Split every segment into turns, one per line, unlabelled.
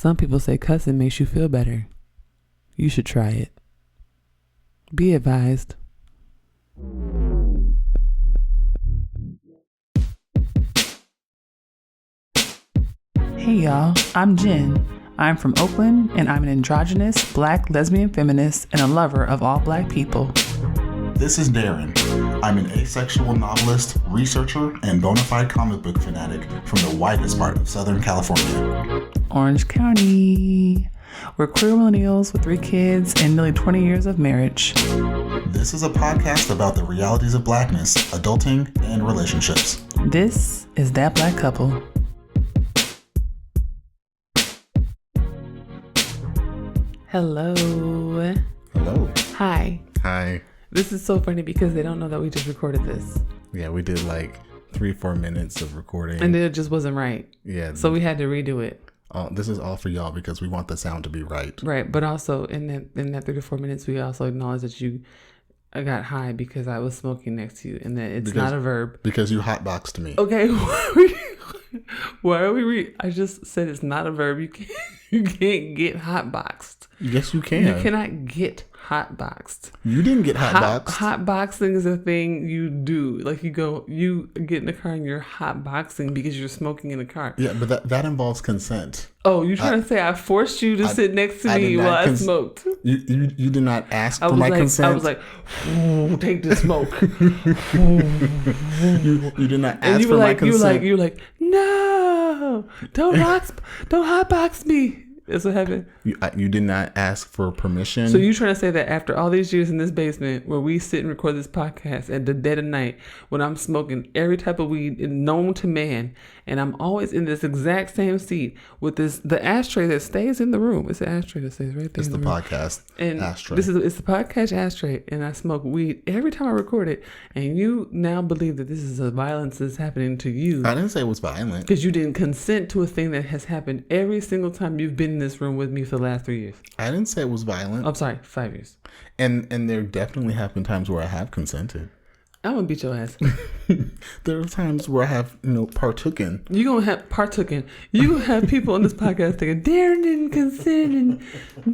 Some people say cussing makes you feel better. You should try it. Be advised. Hey y'all, I'm Jenn. I'm from Oakland and I'm an androgynous, black, lesbian feminist and a lover of all black people.
This is Daren. I'm an asexual novelist, researcher, and bona fide comic book fanatic from the widest part of Southern California.
Orange County. We're queer millennials with 3 kids and nearly 20 years of marriage.
This is a podcast about the realities of blackness, adulting, and relationships.
This is That Black Couple. Hello.
Hello.
Hi.
Hi.
This is so funny because they don't know that we just recorded this.
Yeah, we did like 3-4 minutes of recording.
And it just wasn't right.
Yeah.
So we had to redo it.
This is all for y'all because we want the sound to be right.
Right. But also in that 3 to 4 minutes, we also acknowledge that I got high because I was smoking next to you and that it's not a verb.
Because you hotboxed me.
Okay. Why are we I just said it's not a verb. You can't get hotboxed.
Yes, you can.
You cannot get hotboxed.
You didn't get hotboxed.
Hotboxing is a thing you do. Like you get in the car and you're hotboxing because you're smoking in the car.
Yeah, but that involves consent.
Oh, you're trying to say I forced you to sit next to me while I smoked?
You did not ask for my consent.
I was like, take the smoke.
you did not ask for my consent.
You were like, no, don't hotbox me. That's what happened.
You did not ask for permission.
So you trying to say that after all these years in this basement where we sit and record this podcast at the dead of night when I'm smoking every type of weed known to man and I'm always in this exact same seat with the ashtray that stays in the room. It's the ashtray that stays right there.
It's the podcast ashtray.
It's the podcast ashtray and I smoke weed every time I record it and you now believe that this is a violence that's happening to you.
I didn't say it was violent.
Because you didn't consent to a thing that has happened every single time you've been in this room with me for the last 3 years.
I didn't say it was violent.
I'm sorry, 5 years.
And there definitely have been times where I have consented.
I'm gonna beat your ass.
There are times where I have, partooken.
You gonna have partooken. You gonna have people on this podcast thinking Daren didn't consent and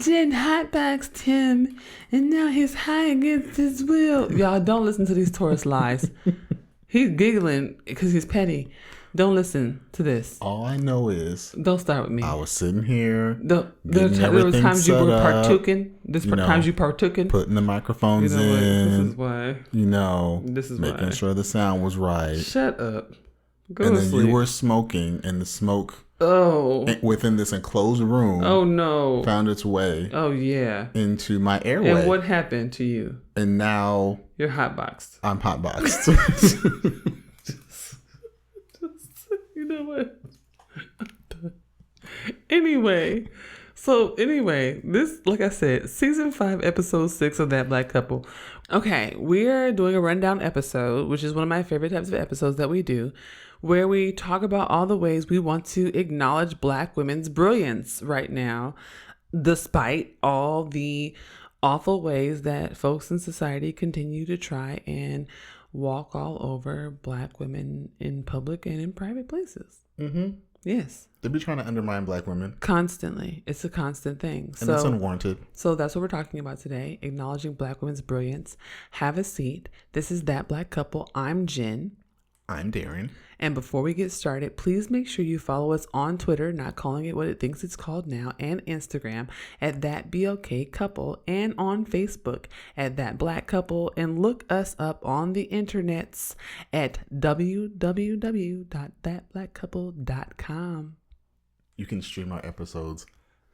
Jenn hotboxed him and now he's high against his will. Y'all don't listen to these Taurus lies. He's giggling because he's petty. Don't listen to this.
All I know is...
Don't start with me.
I was sitting here.
There were times you were partooken. There's times you partooken.
Putting the microphones in.
This is why.
This is making sure the sound was right.
Shut up. Go
and
to
then
sleep.
You were smoking and the smoke within this enclosed room.
Oh, no.
Found its way.
Oh, yeah.
Into my airway.
And what happened to you?
And now...
You're hotboxed.
I'm hotboxed.
You know what? Anyway, this, like I said, season 5, episode 6 of That Black Couple. Okay, we're doing a rundown episode, which is one of my favorite types of episodes that we do, where we talk about all the ways we want to acknowledge Black women's brilliance right now, despite all the awful ways that folks in society continue to try and walk all over Black women in public and in private places.
Mm-hmm.
Yes.
They be trying to undermine Black women. Constantly.
It's a constant thing.
And it's unwarranted.
So that's what we're talking about today, acknowledging Black women's brilliance. Have a seat. This is That Black Couple. I'm Jenn.
I'm Daren.
And before we get started, please make sure you follow us on Twitter, not calling it what it thinks it's called now, and Instagram at That BLK Couple, and on Facebook at That Black Couple, and look us up on the internets at www.thatblackcouple.com.
You can stream our episodes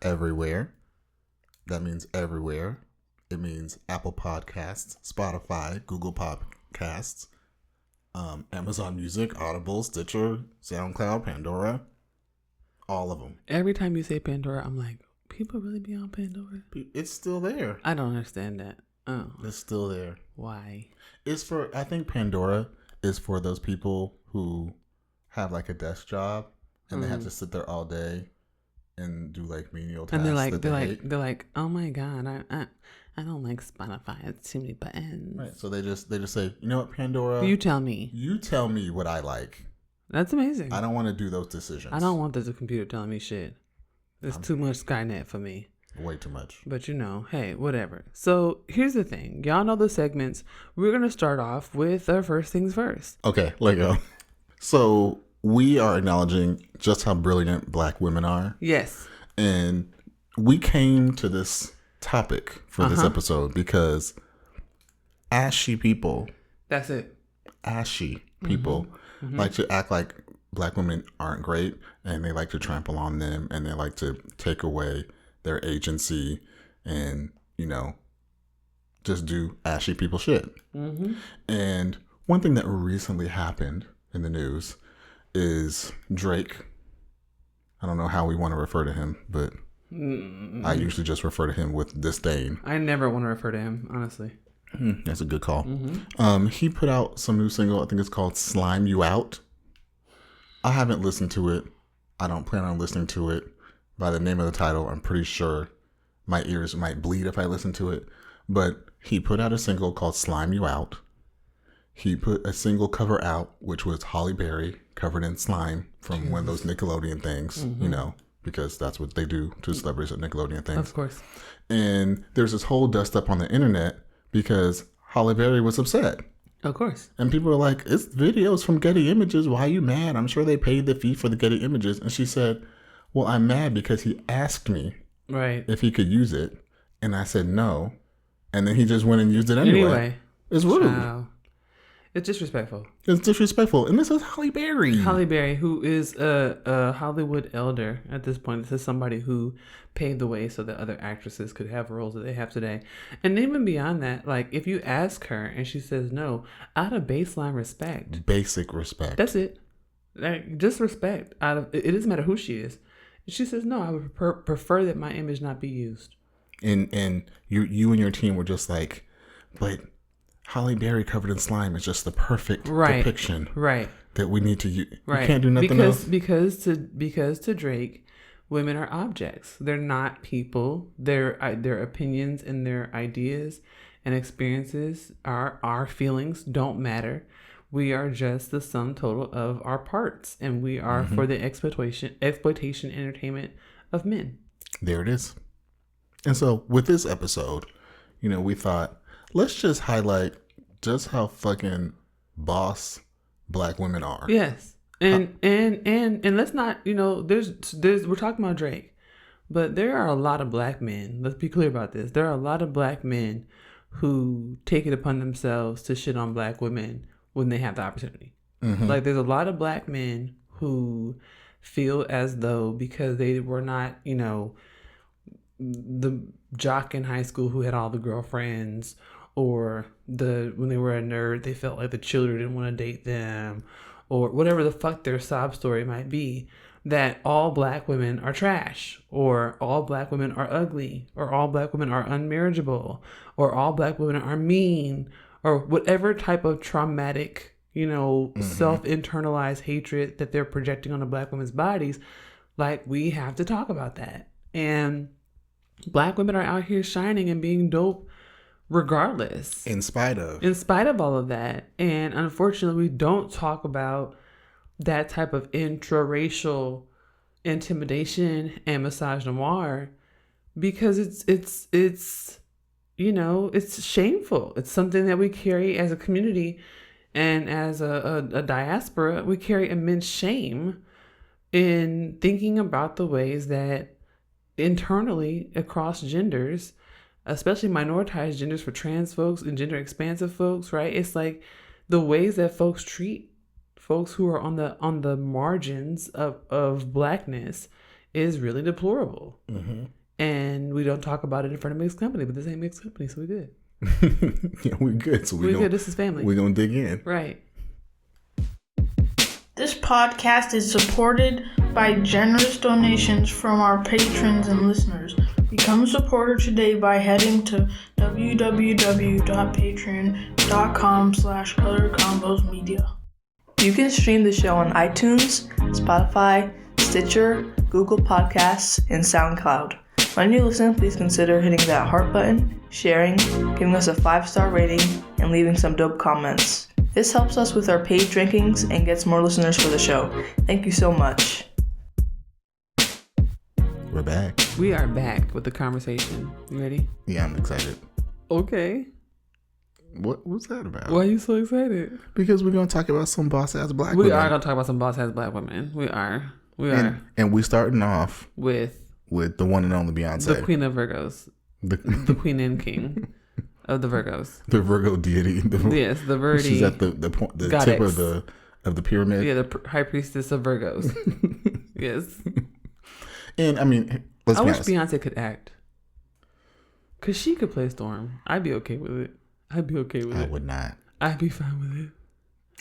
everywhere. That means everywhere. It means Apple Podcasts, Spotify, Google Podcasts, Amazon Music, Audible, Stitcher, SoundCloud, Pandora, all of them.
Every time you say Pandora, I'm like, people really be on Pandora?
It's still there.
I don't understand that. Oh,
it's still there.
Why?
I think Pandora is for those people who have like a desk job and they have to sit there all day and do like menial tasks.
And they're like, oh my God, I don't like Spotify. It's too many buttons.
Right. So they just say, you know what, Pandora?
You tell me.
You tell me what I like.
That's amazing.
I don't want to do those decisions.
I don't want the computer telling me shit. It's too much Skynet for me.
Way too much.
But hey, whatever. So here's the thing. Y'all know the segments. We're going to start off with our first things first.
Okay, let go. So we are acknowledging just how brilliant Black women are.
Yes. And
we came to this topic for this episode because ashy people.
That's it.
Ashy people like to act like Black women aren't great, and they like to trample on them, and they like to take away their agency and, just do ashy people shit. And one thing that recently happened in the news is Drake. I don't know how we want to refer to him, but I usually just refer to him with disdain.
I never want to refer to him, honestly.
That's a good call. He put out some new single. I think it's called Slime You Out. I haven't listened to it. I don't plan on listening to it. By the name of the title, I'm pretty sure my ears might bleed if I listen to it. But he put out a single called Slime You Out. He put a single cover out, which was Halle Berry covered in slime from one of those Nickelodeon things, because that's what they do to celebrities at Nickelodeon things.
Of course.
And there's this whole dust up on the internet because Halle Berry was upset.
Of course.
And people were like, it's videos from Getty Images. Why are you mad? I'm sure they paid the fee for the Getty Images. And she said, well, I'm mad because he asked me if he could use it. And I said no. And then he just went and used it anyway. It's rude. Wow.
It's disrespectful.
It's disrespectful. And this is Halle Berry.
Halle Berry, who is a Hollywood elder at this point. This is somebody who paved the way so that other actresses could have roles that they have today. And even beyond that, like, if you ask her and she says no, out of baseline respect.
Basic respect.
That's it. Like, just respect. It doesn't matter who she is. She says, no, I would prefer that my image not be used.
And you and your team were just like, but Halle Berry covered in slime is just the perfect depiction that we need to use. Right. You can't do nothing else.
Because to Drake, women are objects. They're not people. Their opinions and their ideas and experiences, our feelings don't matter. We are just the sum total of our parts, and we are for the exploitation, entertainment of men.
There it is. And so with this episode, we thought, let's just highlight just how fucking boss Black women are.
Yes. And let's not, we're talking about Drake, but there are a lot of Black men. Let's be clear about this. There are a lot of Black men who take it upon themselves to shit on Black women when they have the opportunity. Like, there's a lot of Black men who feel as though because they were not, the jock in high school who had all the girlfriends, or when they were a nerd, they felt like the children didn't want to date them, or whatever the fuck their sob story might be, that all Black women are trash, or all Black women are ugly, or all Black women are unmarriageable, or all Black women are mean, or whatever type of traumatic, self-internalized hatred that they're projecting on the Black women's bodies. Like, we have to talk about that. And Black women are out here shining and being dope regardless.
In spite of
all of that. And unfortunately, we don't talk about that type of intraracial intimidation and misogynoir because it's shameful. It's something that we carry as a community, and as a diaspora, we carry immense shame in thinking about the ways that internally across genders, especially minoritized genders for trans folks and gender expansive folks, right? It's like the ways that folks treat folks who are on the margins of Blackness is really deplorable. And we don't talk about it in front of mixed company, but this ain't mixed company, so we good.
Yeah, we good. So
we good. This is family.
We're gonna dig in.
Right.
This podcast is supported by generous donations from our patrons and listeners. Become a supporter today by heading to www.patreon.com/colorcombosmedia.
You can stream the show on iTunes, Spotify, Stitcher, Google Podcasts, and SoundCloud. When you listen, please consider hitting that heart button, sharing, giving us a 5-star rating, and leaving some dope comments. This helps us with our page rankings and gets more listeners for the show. Thank you so much.
We're back.
We are back with the conversation. You ready?
Yeah, I'm excited.
Okay.
What's that about?
Why are you so excited?
Because we're going to talk about some boss-ass black
We
women.
are going to talk about some boss-ass black women. We are.
And we starting off
with
the one and only Beyonce.
the queen of Virgos. The queen and king of the Virgos.
The Virgo deity.
Yes, the Verdi.
She's at the tip of the pyramid.
Yeah, the high priestess of Virgos. Yes.
And I mean, let's
I
be
wish
honest.
Beyonce could act. Because she could play Storm. I'd be okay with it.
I would not.
I'd be fine with it.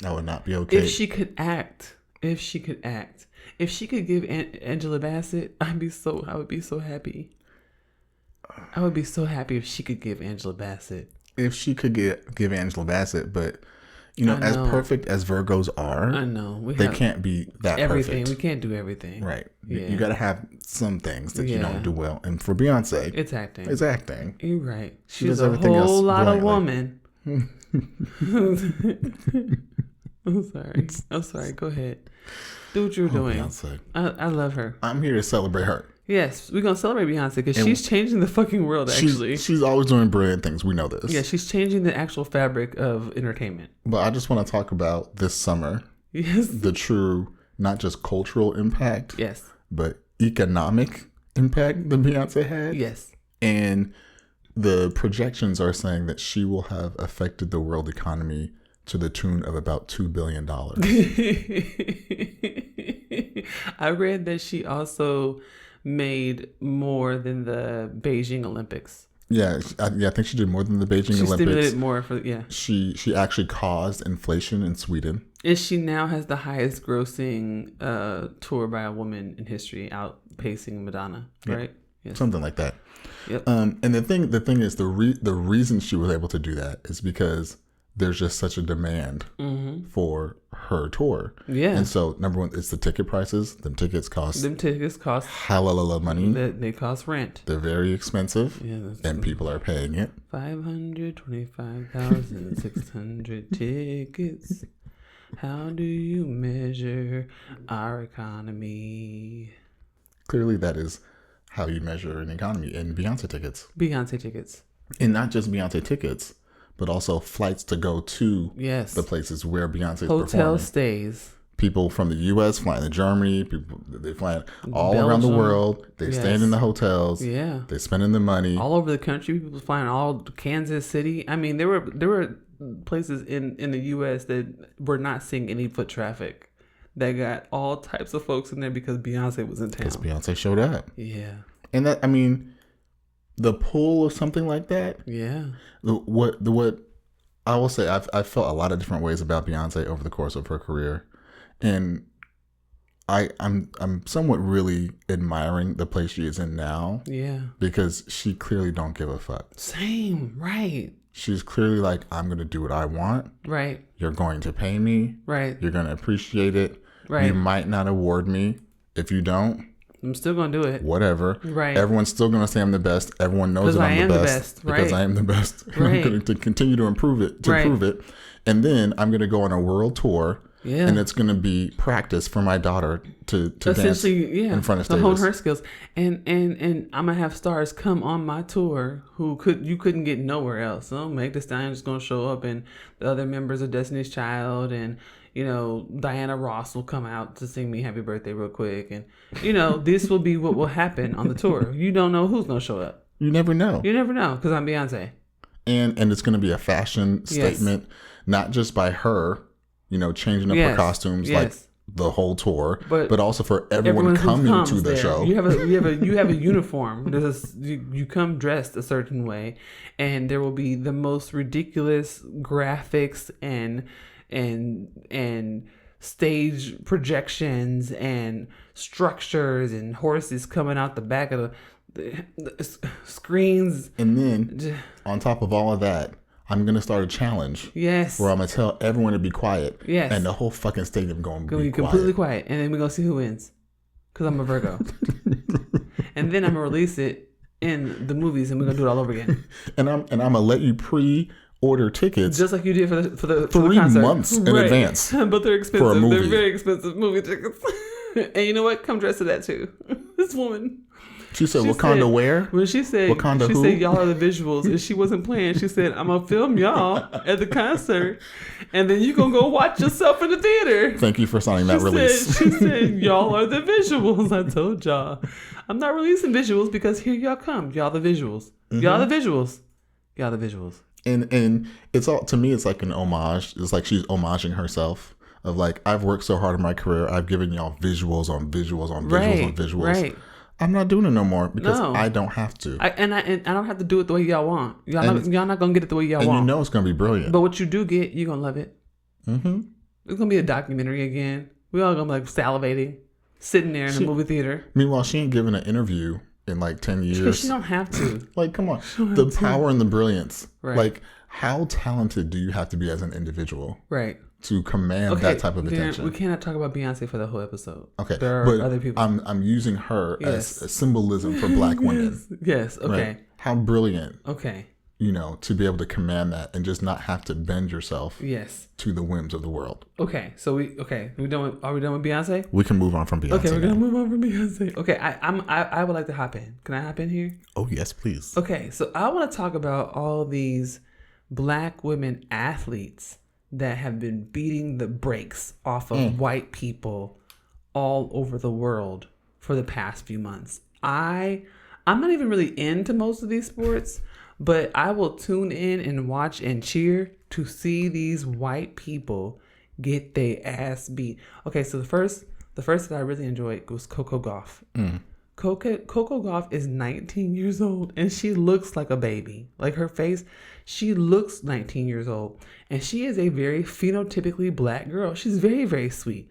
I would not be okay.
If she could act. If she could give Angela Bassett, I would be so happy. I would be so happy if she could give Angela Bassett.
If she could give Angela Bassett, but as perfect as Virgos are,
I know
they can't be that
everything.
perfect.
We can't do everything.
Right.
Yeah.
You got to have some things that you don't do well. And for Beyonce,
it's acting.
You're
right.
She
She's
does
a
everything else
whole lot of
brilliantly.
woman. I'm sorry. Go ahead. Do what you're doing.
Beyonce.
I love her.
I'm here to celebrate her.
Yes, we're going to celebrate Beyonce because she's changing the fucking world, actually.
She's always doing brilliant things. We know this.
Yeah, she's changing the actual fabric of entertainment.
But I just want to talk about this summer.
Yes.
The true, not just cultural impact.
Yes.
But economic impact that Beyonce had.
Yes.
And the projections are saying that she will have affected the world economy to the tune of about $2 billion.
I read that she also made more than the Beijing Olympics.
Yeah, I think she did more than the Beijing Olympics. She
stimulated more for
She actually caused inflation in Sweden.
And she now has the highest grossing tour by a woman in history, outpacing Madonna, right? Yes.
Something like that.
Yep.
And the thing is the reason she was able to do that is because there's just such a demand for her tour. Yeah. And so, number one, it's the ticket prices. Them tickets cost hella money.
They cost rent.
They're very expensive. Yeah, and people are paying it.
525,600 tickets. How do you measure our economy?
Clearly, that is how you measure an economy. And Beyonce tickets. And not just Beyonce tickets, but also flights to go to the places where Beyonce is performing.
Hotel stays.
People from the U.S. flying to Germany. They fly all around the world. They staying in the hotels. Yeah. They spending the money.
All over the country. People flying all Kansas City. I mean, there were places in the U.S. that were not seeing any foot traffic. That got all types of folks in there because Beyonce was in town.
Because Beyonce showed up.
Yeah.
And that, I mean, the pull of something like that. Yeah. What I will say, I've felt a lot of different ways about Beyonce over the course of her career, and I'm somewhat really admiring the place she is in now. Yeah. Because she clearly don't give a fuck.
Same, right.
She's clearly like, I'm going to do what I want. Right. You're going to pay me. Right. You're going to appreciate it. Right. You might not award me. If you don't,
I'm still going to do it.
Whatever. Right. Everyone's still going to say I'm the best. Everyone knows that I'm the best. Right. Because I am the best. Right. I'm going to continue to prove it. And then I'm going to go on a world tour. Yeah. And it's going to be practice for my daughter to dance in front of stages.
To hone her skills. And I'm going to have stars come on my tour who you couldn't get nowhere else. So Meg Thee Stallion is going to show up, and the other members of Destiny's Child, and Diana Ross will come out to sing me happy birthday real quick. And, this will be what will happen on the tour. You don't know who's going to show up.
You never know.
Because I'm Beyonce.
And it's going to be a fashion statement, not just by her, changing up her costumes like the whole tour, but also for everyone coming to the show.
You have a uniform. You come dressed a certain way, and there will be the most ridiculous graphics and stage projections and structures and horses coming out the back of the screens.
And then on top of all of that, I'm going to start a challenge. Yes. Where I'm going to tell everyone to be quiet. Yes. And the whole fucking stadium going to be
completely quiet. And then we're going to see who wins. Because I'm a Virgo. And then I'm going to release it in the movies, and we're going to do it all over again.
And I'm going to let you pre-order tickets.
Just like you did for the
3 months in advance.
But they're expensive. For a movie. They're very expensive movie tickets. And you know what? Come dressed to that too. This woman.
She said, Wakanda where?
When she said,
Wakanda
she
who?
said, y'all are the visuals. And she wasn't playing. She said, I'm going to film y'all at the concert. And then you going to go watch yourself in the theater.
Thank you for signing that release.
She said, y'all are the visuals. I told y'all. I'm not releasing visuals because here y'all come. Y'all the visuals. Y'all the visuals. Y'all the visuals.
And it's all, to me, it's like an homage. It's like she's homaging herself of like, I've worked so hard in my career. I've given y'all visuals on visuals on visuals on visuals.
Right.
I'm not doing it no more because I don't have to.
I don't have to do it the way y'all want. Y'all not going to get it the way y'all want.
And you know it's going to be brilliant.
But what you do get, you're going to love it. Mm-hmm. It's going to be a documentary again. We all going to be like salivating, sitting there in the movie theater.
Meanwhile, she ain't given an interview in like 10 years.
Because she don't have to.
Like, come on. The power and the brilliance.
Right.
Like, how talented do you have to be as an individual?
Right.
To command that type of attention.
We cannot talk about Beyonce for the whole episode.
Okay.
There are other people.
I'm using her as a symbolism for Black women.
Yes. Okay. Right?
How brilliant.
Okay.
You know, to be able to command that and just not have to bend yourself to the whims of the world.
Okay. So are we done with Beyonce?
We can move on from Beyonce.
Okay, we're gonna move on from Beyonce. Okay, I would like to hop in. Can I hop in here?
Oh yes, please.
Okay, so I want to talk about all these Black women athletes that have been beating the brakes off of white people all over the world for the past few months. I'm not even really into most of these sports, but I will tune in and watch and cheer to see these white people get their ass beat. Okay, so the first that I really enjoyed was Coco Gauff. Coco Gauff is 19 years old and she looks like a baby. Like her face, she looks 19 years old. And she is a very phenotypically Black girl. She's very, very sweet.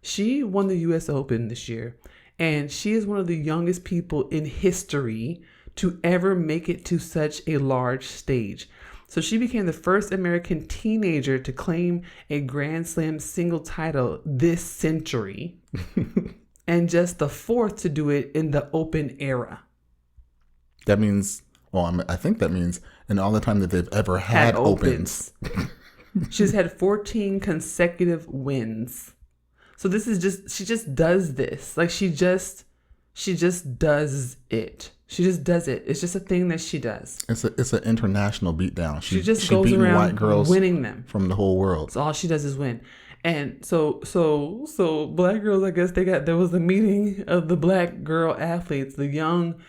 She won the US Open this year. And she is one of the youngest people in history to ever make it to such a large stage. So she became the first American teenager to claim a Grand Slam single title this century. And just the fourth to do it in the Open era.
That means, I think that means in all the time that they've ever had Opens.
She's had 14 consecutive wins. So this is she just does this. Like she just does it. She just does it. It's just a thing that she does.
It's an international beatdown.
She just goes around white girls winning them
from the whole world.
So all she does is win. And so Black girls, I guess there was a meeting of the Black girl athletes, the young,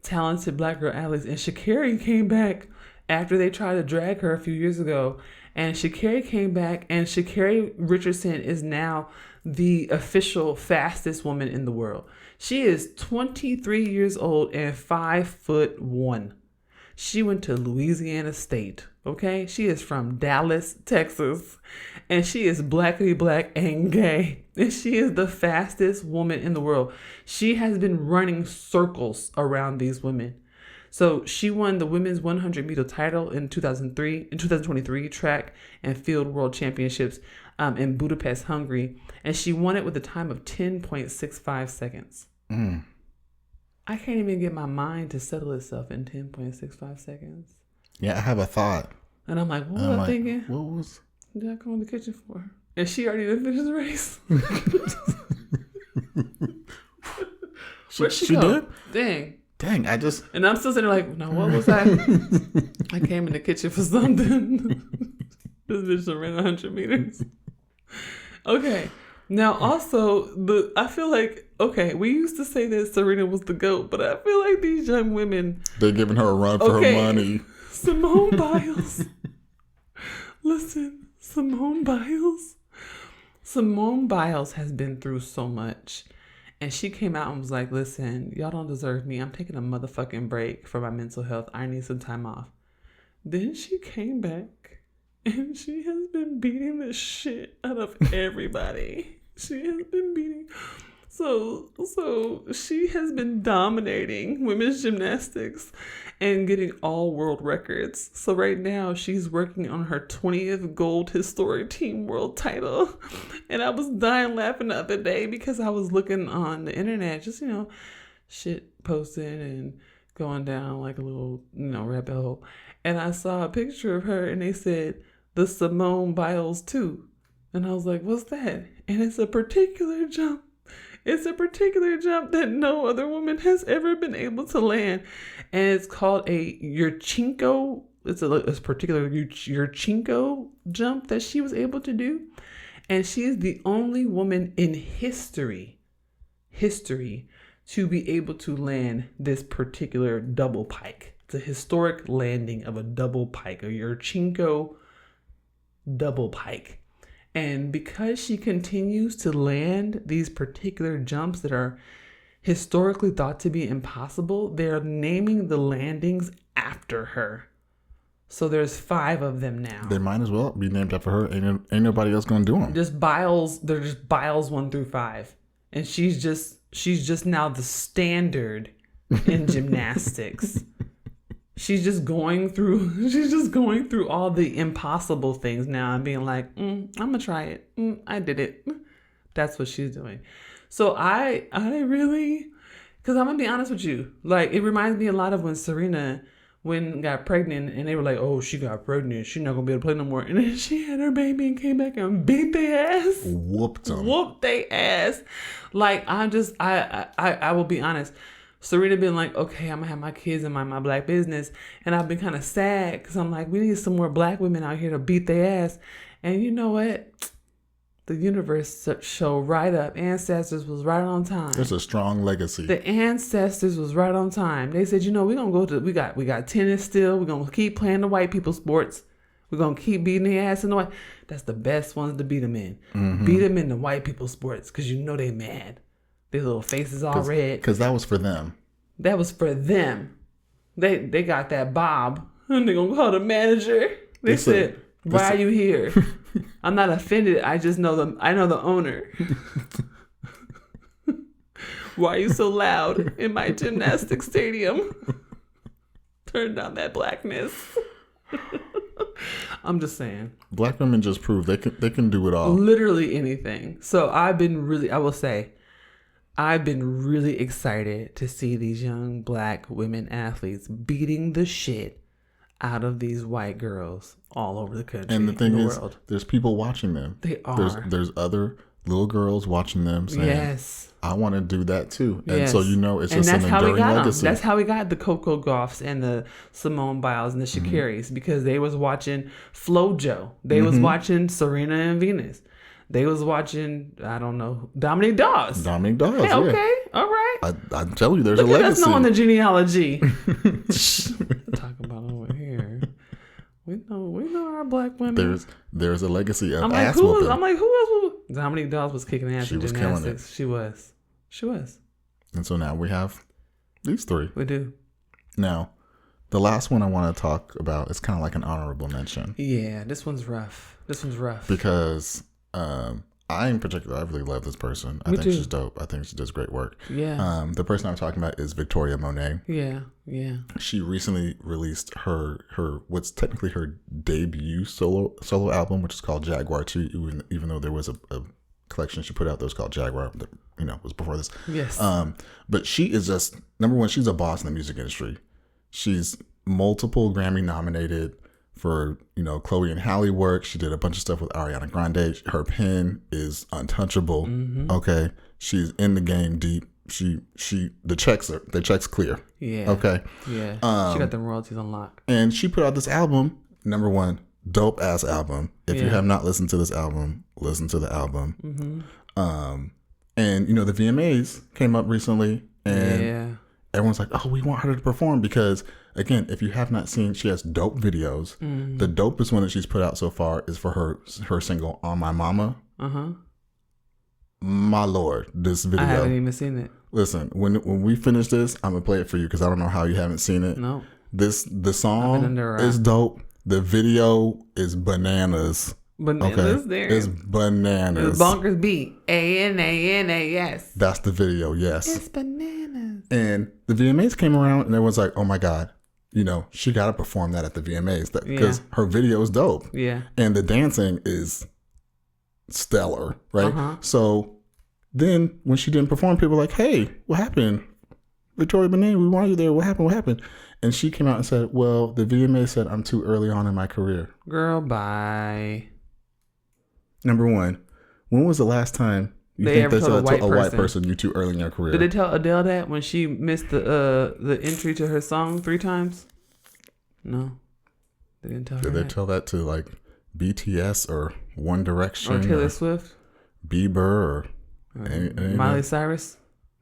talented Black girl athletes. And Sha'Carri came back after they tried to drag her a few years ago. And Sha'Carri came back, and Sha'Carri Richardson is now the official fastest woman in the world. She is 23 years old and 5'1". She went to Louisiana State. Okay, she is from Dallas, Texas, and she is blackity black and gay, and she is the fastest woman in the world. She has been running circles around these women. So she won the women's 100-meter title in 2023 track and field world championships in Budapest, Hungary, and she won it with a time of 10.65 seconds. I can't even get my mind to settle itself in 10.65 seconds.
Yeah, I have a thought.
And I'm like, what was I thinking? What did I go in the kitchen for? And she already didn't finish the race. Where'd she go? Did? Dang, And I'm still sitting there like, no, what was I? I came in the kitchen for something. This bitch ran 100 meters. Okay. Now, also, I feel like, okay, we used to say that Serena was the GOAT, but I feel like these young women...
They're giving her a run for her money.
Simone Biles. Listen, Simone Biles. Simone Biles has been through so much. And she came out and was like, listen, y'all don't deserve me. I'm taking a motherfucking break for my mental health. I need some time off. Then she came back and she has been beating the shit out of everybody. She has been beating. So she has been dominating women's gymnastics and getting all world records. So right now she's working on her 20th gold historic team world title. And I was dying laughing the other day because I was looking on the internet, just, shit posting and going down like a little, rabbit hole. And I saw a picture of her and they said, the Simone Biles 2. And I was like, what's that? And it's a particular jump It's a particular jump that no other woman has ever been able to land. And it's called a Yurchenko. It's a particular Yurchenko jump that she was able to do. And she is the only woman in history to be able to land this particular double pike. It's a historic landing of a double pike, a Yurchenko double pike. And because she continues to land these particular jumps that are historically thought to be impossible, they're naming the landings after her. So there's 5 of them now.
They might as well be named after her. Ain't nobody else gonna do them.
They're just Biles 1 through 5. And she's just now the standard in gymnastics. She's just going through all the impossible things now and being like, I'm gonna try it. I did it. That's what she's doing. So I really, because I'm gonna be honest with you, like it reminds me a lot of when Serena got pregnant and they were like, oh, she got pregnant, she's not gonna be able to play no more. And then she had her baby and came back and beat their ass.
Whooped their
ass. Like I will be honest. Serena been like, okay, I'm gonna have my kids in my black business, and I've been kind of sad because I'm like, we need some more black women out here to beat their ass. And you know what? The universe showed right up. Ancestors was right on time.
There's a strong legacy.
The ancestors was right on time. They said, we're gonna go to we got tennis still. We're gonna keep playing the white people sports. We're gonna keep beating their ass in the white. That's the best ones to beat them in. Mm-hmm. Beat them in the white people sports because they mad. Their little faces all red.
Because that was for them.
That was for them. They got that bob. And they're going to call the manager. They said, why are you here? I'm not offended. I just know I know the owner. Why are you so loud in my gymnastics stadium? Turn down that blackness. I'm just saying.
Black women just prove they can do it all.
Literally anything. So I've been really excited to see these young black women athletes beating the shit out of these white girls all over the country.
And the thing is,
world.
There's people watching them.
They are.
There's other little girls watching them saying, yes, I want to do that too. And
yes.
so it's just an enduring legacy.
That's how we got the Coco Gauffs and the Simone Biles and the Shakiris, mm-hmm. because they was watching FloJo. They was watching Serena and Venus. They was watching, I don't know, Dominique Dawes. Hey, okay, yeah. All right.
I'm telling you, there's a legacy.
Look at us knowing the genealogy. Talk about over here. We know our black women.
There's a legacy of
ass whooping. I'm like, who else? Dominique Dawes was kicking ass in gymnastics. She was.
And so now we have these 3.
We do.
Now, the last one I want to talk about is kind of like an honorable mention.
Yeah, this one's rough.
Because I in particular, I really love this person. I think she's dope. I think she does great work.
Yeah.
The person I'm talking about is Victoria Monet.
Yeah.
She recently released her what's technically her debut solo album, which is called Jaguar 2, even though there was a collection she put out that was called Jaguar that was before this.
Yes.
But she is just, number one, she's a boss in the music industry. She's multiple Grammy nominated for Chloe and Halle work. She did a bunch of stuff with Ariana Grande. Her pen is untouchable. Mm-hmm. Okay, she's in the game deep. The checks clear.
Yeah.
Okay.
Yeah. She got the royalties on lock.
And she put out this album. Number one, dope ass album. If you have not listened to this album, listen to the album. Mm-hmm. And the VMAs came up recently, and everyone's like, "Oh, we want her to perform," because again, if you have not seen, she has dope videos. Mm-hmm. The dopest one that she's put out so far is for her single "On My Mama." My Lord, this video.
I haven't even seen it.
Listen, when we finish this, I'm gonna play it for you because I don't know how you haven't seen it.
No.
The song is dope. The video is bananas.
Bananas
okay.
there.
It's bananas.
It's bonkers beat. ANANAS.
That's the video, yes.
It's bananas.
And the VMAs came around and everyone's like, oh my God, she got to perform that at the VMAs because her video is dope.
Yeah.
And the dancing is stellar, right? Uh-huh. So then when she didn't perform, people were like, hey, what happened? Victoria Monet, we want you there. What happened? And she came out and said, well, the VMA said I'm too early on in my career.
Girl, bye.
Number one, when was the last time You
they
think
ever
they
told
said to a white person, you too early in your career?
Did they tell Adele that when she missed the entry to her song 3 times? No. They didn't tell her
Did they tell that to like BTS or One Direction
or Taylor Swift?
Bieber or
Miley Cyrus?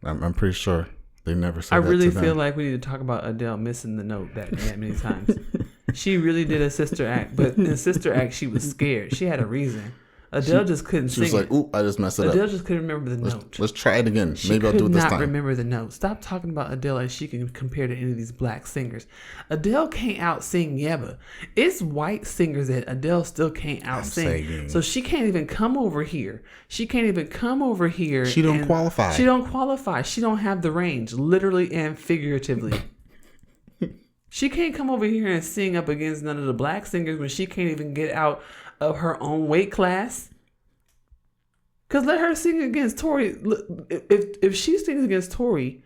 I'm pretty sure they never said
I
that
really
to them.
feel like we need to talk about Adele missing the note that many times. She really did a sister act, but in sister act she was scared. She had a reason. Adele just couldn't sing.
She was like, "Ooh, I just messed it
Adele
up."
just couldn't remember the note.
Let's try it again.
She
Maybe I'll do it this
could
time.
not remember the note. Stop talking about Adele as she can compare to any of these black singers. Adele can't out sing Yebba. It's white singers that Adele still can't out sing. So she can't even come over here. She don't qualify. She don't qualify. She don't have the range, literally and figuratively. She can't come over here and sing up against none of the black singers when she can't even get out of her own weight class. Cause let her sing against Tori. If she sings against Tori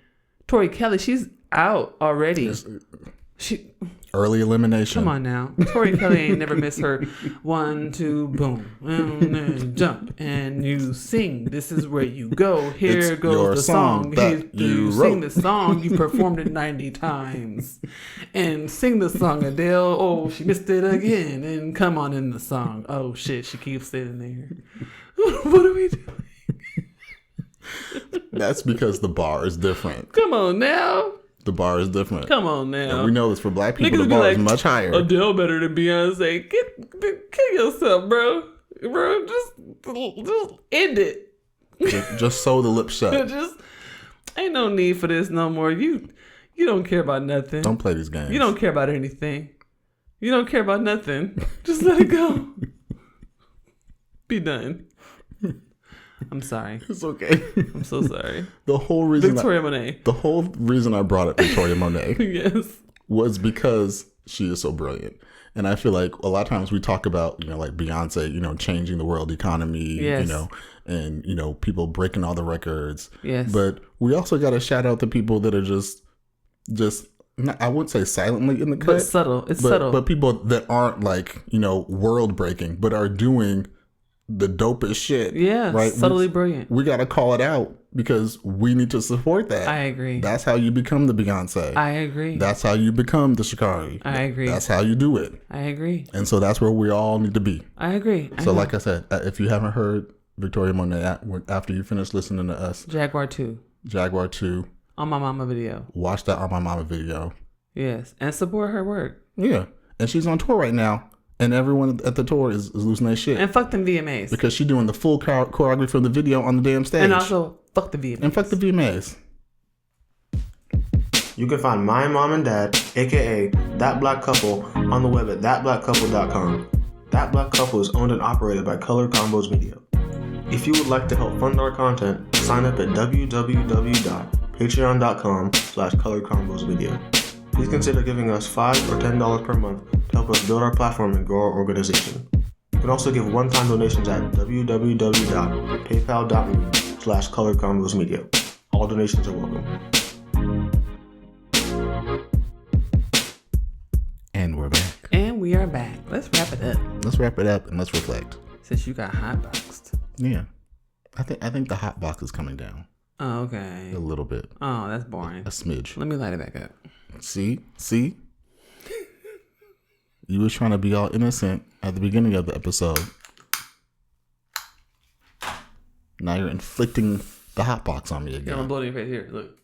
Kelly, she's out already. She
early elimination.
Come on now, Tori Kelly ain't never missed her 1, 2, boom, and jump, and you sing. This is where you go. Here goes the song. You sing the song. You performed it 90 times, and sing the song. Adele. Oh, she missed it again, and come on in the song. Oh shit, she keeps sitting there. What are we doing?
That's because the bar is different.
Come on now.
The bar is different.
Come on now.
And we know this for black people.
Niggas
the bar
like,
is much higher.
Adele better than Beyonce. Kill yourself, bro. Bro, just end it.
Just sew the lips shut.
Just ain't no need for this no more. You don't care about nothing.
Don't play these games.
You don't care about anything. You don't care about nothing. Just let it go. Be done. I'm sorry.
It's okay.
I'm so sorry.
The whole reason
Victoria Monet.
The whole reason I brought up Victoria Monet
yes.
was because she is so brilliant. And I feel like a lot of times we talk about, like Beyonce, changing the world economy,
yes.
And, people breaking all the records.
Yes.
But we also got to shout out the people that are just I wouldn't say silently in the cut.
But subtle. It's subtle.
But people that aren't like, world breaking, but are doing the dopest shit.
Yeah, right? Subtly brilliant.
We got to call it out because we need to support that.
I agree.
That's how you become the Beyonce.
I agree.
That's how you become the Sha'Carri.
I agree.
That's how you do it.
I agree.
And so that's where we all need to be.
I agree.
So like I said, if you haven't heard Victoria Monet after you finish listening to us.
Jaguar 2. On My Mama video.
Watch that On My Mama video.
Yes. And support her work.
Yeah. And she's on tour right now. And everyone at the tour is losing their shit.
And fuck them VMAs.
Because she's doing the full choreography of the video on the damn stage.
And also, fuck the VMAs.
And fuck the VMAs.
You can find my mom and dad, aka That Black Couple, on the web at thatblackcouple.com. That Black Couple is owned and operated by Color Combos Media. If you would like to help fund our content, sign up at www.patreon.com/colorcombosmedia. Please consider giving us $5 or $10 per month to help us build our platform and grow our organization. You can also give one-time donations at www.paypal.me/colorcombosmedia. All donations are welcome.
And we're back.
And we are back. Let's wrap it up.
Let's wrap it up and let's reflect.
Since you got hotboxed.
Yeah. I think the hot box is coming down.
Oh, okay.
A little bit.
Oh, that's boring.
A smidge.
Let me light it back up.
See? You was trying to be all innocent at the beginning of the episode. Now you're inflicting the hot box on me again.
Yeah, I'm blowing your face. Here, look.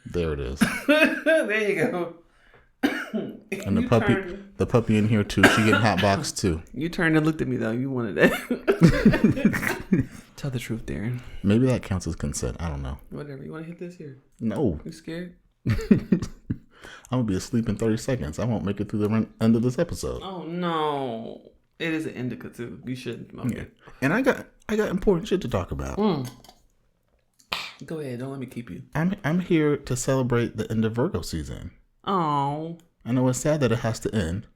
There it is.
There you go.
And the puppy in here too. She getting hot box too.
You turned and looked at me though. You wanted that. Tell the truth, Daren.
Maybe that counts as consent. I don't know.
Whatever. You want to hit this here?
No.
You scared?
I'm gonna be asleep in 30 seconds. I won't make it through the end of this episode.
Oh no! It is an indica too. You shouldn't. Okay.
Yeah. And I got important shit to talk about.
Go ahead. Don't let me keep you.
I'm here to celebrate the end of Virgo season.
Oh.
I know it's sad that it has to end.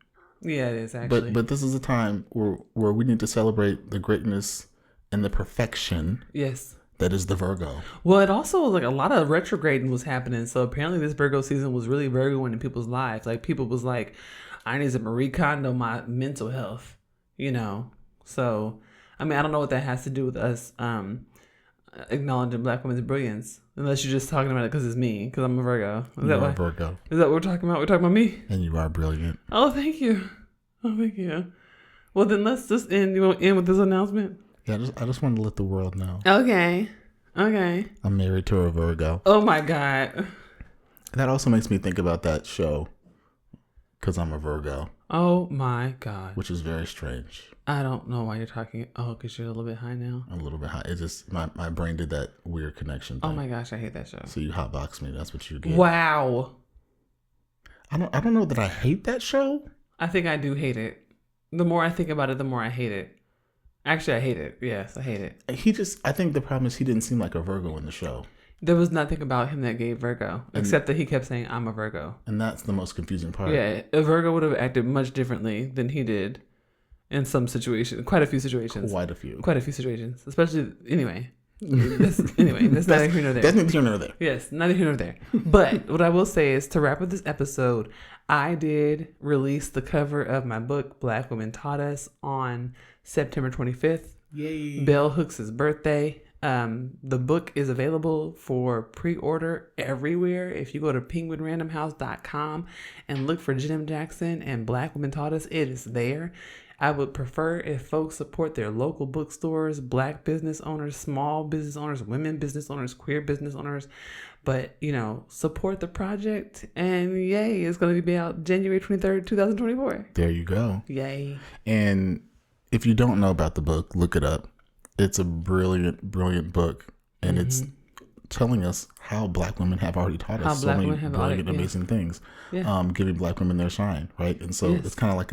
Yeah, it is actually.
But this is a time where we need to celebrate the greatness and the perfection.
Yes.
That is the Virgo.
Well, it also was like a lot of retrograding was happening. So apparently this Virgo season was really Virgoing in people's lives. Like people was like, I need to Marie Kondo my mental health, So I mean, I don't know what that has to do with us acknowledging Black women's brilliance, unless you're just talking about it because it's me, because I'm a Virgo.
You are a Virgo.
Is that what we're talking about? We're talking about me?
And you are brilliant.
Oh, thank you. Oh, thank you. Well, then let's just end. You want to end with this announcement?
Yeah, I just wanted to let the world know.
Okay.
I'm married to a Virgo.
Oh, my God.
That also makes me think about that show, because I'm a Virgo.
Oh, my God.
Which is very strange.
I don't know why you're talking. Oh, because you're a little bit high now?
I'm a little bit high. It just, my brain did that weird connection thing.
Oh, my gosh. I hate that show.
So you hotbox me. That's what you get.
Wow.
I don't know that I hate that show.
I think I do hate it. The more I think about it, the more I hate it. Actually, I hate it. Yes, I hate it.
I think the problem is he didn't seem like a Virgo in the show.
There was nothing about him that gave Virgo, except that he kept saying, I'm a Virgo.
And that's the most confusing part.
Yeah, a Virgo would have acted much differently than he did in some situations. Quite a few situations. Quite a few situations. Especially, anyway. That's neither here nor there.
That's neither here nor there.
Yes, neither here nor there. But what I will say is, to wrap up this episode, I did release the cover of my book, Black Women Taught Us, on September 25th.
Yay.
Bell Hooks' birthday. The book is available for pre-order everywhere. If you go to penguinrandomhouse.com and look for Jenn Jackson and Black Women Taught Us, it is there. I would prefer if folks support their local bookstores, Black business owners, small business owners, women business owners, queer business owners. But, support the project. And yay, it's going to be out January 23rd, 2024.
There you go.
Yay.
And if you don't know about the book, look it up. It's a brilliant, brilliant book. And it's telling us how Black women have already taught us so many brilliant, amazing things. Yeah. Giving Black women their shine, right? And so it's kind of like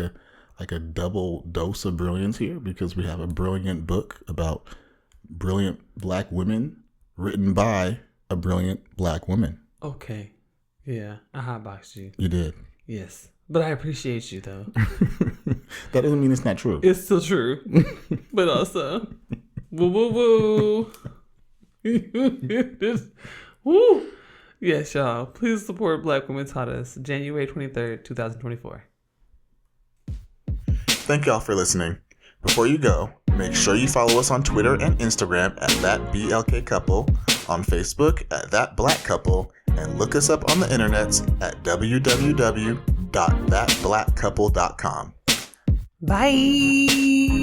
a double dose of brilliance here, because we have a brilliant book about brilliant Black women written by a brilliant Black woman.
Okay. Yeah. I hotboxed you.
You did.
Yes. But I appreciate you, though.
That doesn't mean it's not true.
It's still true. But also, woo. Woo. Yes, y'all. Please support Black Women Taught Us, January 23rd, 2024.
Thank y'all for listening. Before you go, make sure you follow us on Twitter and Instagram at ThatBLKCouple, on Facebook at ThatBlackCouple, and look us up on the internets at www.thatblackcouple.com.
Bye.